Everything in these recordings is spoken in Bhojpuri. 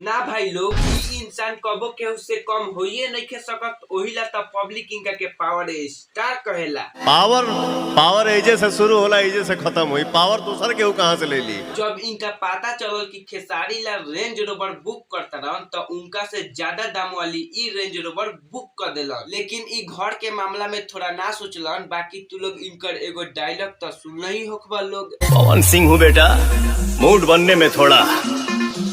ना भाई लोग ई इंसान कबो केहू से कम होइए नइखे सकत। ओहिला त पब्लिक इनका के पावर स्टार कहेला। पावर पावर एजे से शुरू होला, एजे से खत्म हुई। पावर दूसर केहू कहां से ले ली। जब इनका पता चलल कि Khesari Lal range rover book करतरन त उनका से ज्यादा दाम वाली ई रेंज रोवर बुक कर देलन। लेकिन ई घर के मामला में थोड़ा ना सोचलन। बाकी तू लोग इनकर एगो डायलॉग तो सुन ही होखबा लोग। पवन सिंह हूँ बेटा, मूड बनने में थोड़ा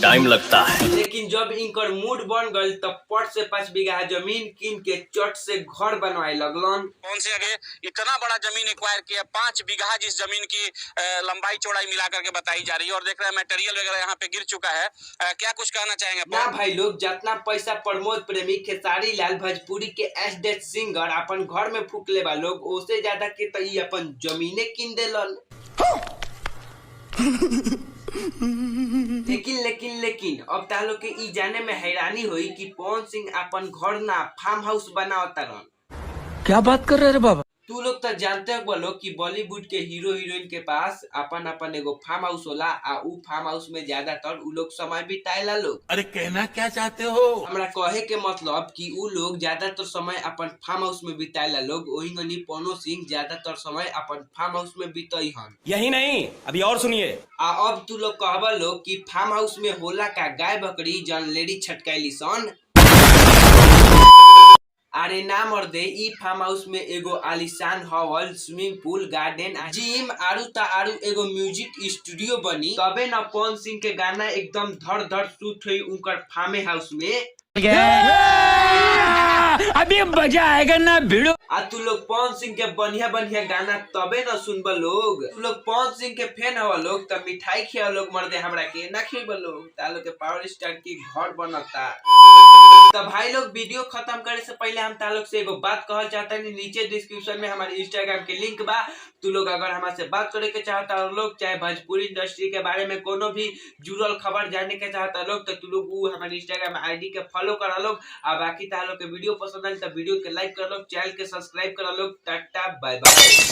टाइम लगता है। लेकिन जब इनकर मूड बन गल तब पट से 5 बीघा जमीन किन के चट से घर बनवाए लगलन। कौन से आगे इतना बड़ा जमीन एक्वायर किया, 5 बीघा जिस जमीन की लंबाई चौड़ाई मिला करके बताई जा रही है। और देख रहे हैं मटेरियल वगैरह यहाँ पे गिर चुका है। क्या कुछ कहना चाहेंगे? ना भाई लोग, जितना पैसा प्रमोद प्रेमी खेसारी लाल भोजपुरी के एस सिंगर अपन घर में फूक ले बा लोग, ओसे ज्यादा के त ई अपन जमीने किन देलन। लेकिन अब तालो के ई जाने में हैरानी हुई कि पवन सिंह अपन घर ना फार्म हाउस बनावतारन। क्या बात कर रहे रे बाबा? तू लोग तो जानते हो लोग कि बॉलीवुड के हीरो हीरोइन के पास अपन अपन एगो फार्म हाउस होला। आ उ फार्म हाउस में ज्यादातर उ लोग समय बिताएला लोग। अरे कहना क्या चाहते हो? हमरा कहे के मतलब कि उ लोग ज्यादातर समय अपन फार्म हाउस में बिताएला लोग। ओहिंगनी पवन सिंह ज्यादातर समय अपन फार्म हाउस में बिताई हन। यही नहीं, अभी और सुनिए। अब तू लोग कहबा लोग कि फार्म हाउस में होला का गाय बकरी जन लेडी छटकाइली सन। अरे ना मर्दे, ई फार्म हाउस में एगो आलीशान हॉल, स्विमिंग पूल, गार्डन, जिम आरू एगो म्यूजिक स्टूडियो बनी। तबे न पवन सिंह के गाना एकदम धड़ धड़ शूट हुई उनकर फार्म हाउस में। अभी मजा आएगा ना भिड़ो। आ तू लोग पवन सिंह के बढ़िया बढ़िया गाना तबे न सुनबा लोग। तू लोग पवन सिंह के फैन हवा लोग तब मिठाई खिया लोग। मर्दे हमरा के ना खिएबा लोग। तालो के पावर स्टार की घर बनता। तो भाई लोग, वीडियो खत्म करे से पहले हम तालोग से एगो बात कहल चाहता है। नीचे डिस्क्रिप्शन में हमारे इंस्टाग्राम के लिंक बा। तू लोग अगर हमारे बात करे के चाहता हो लोग, चाहे भोजपुरी इंडस्ट्री के बारे में कोनो भी जुड़ल खबर जानने के चाहता लोग, तो तू लोग हमारे इंस्टाग्राम आईडी के फॉलो करा लोग। और बाकी तालोग के वीडियो पसंद आए तो वीडियो के लाइक कर लोग, चैनल के सब्सक्राइब करा लोग। Tata bye by.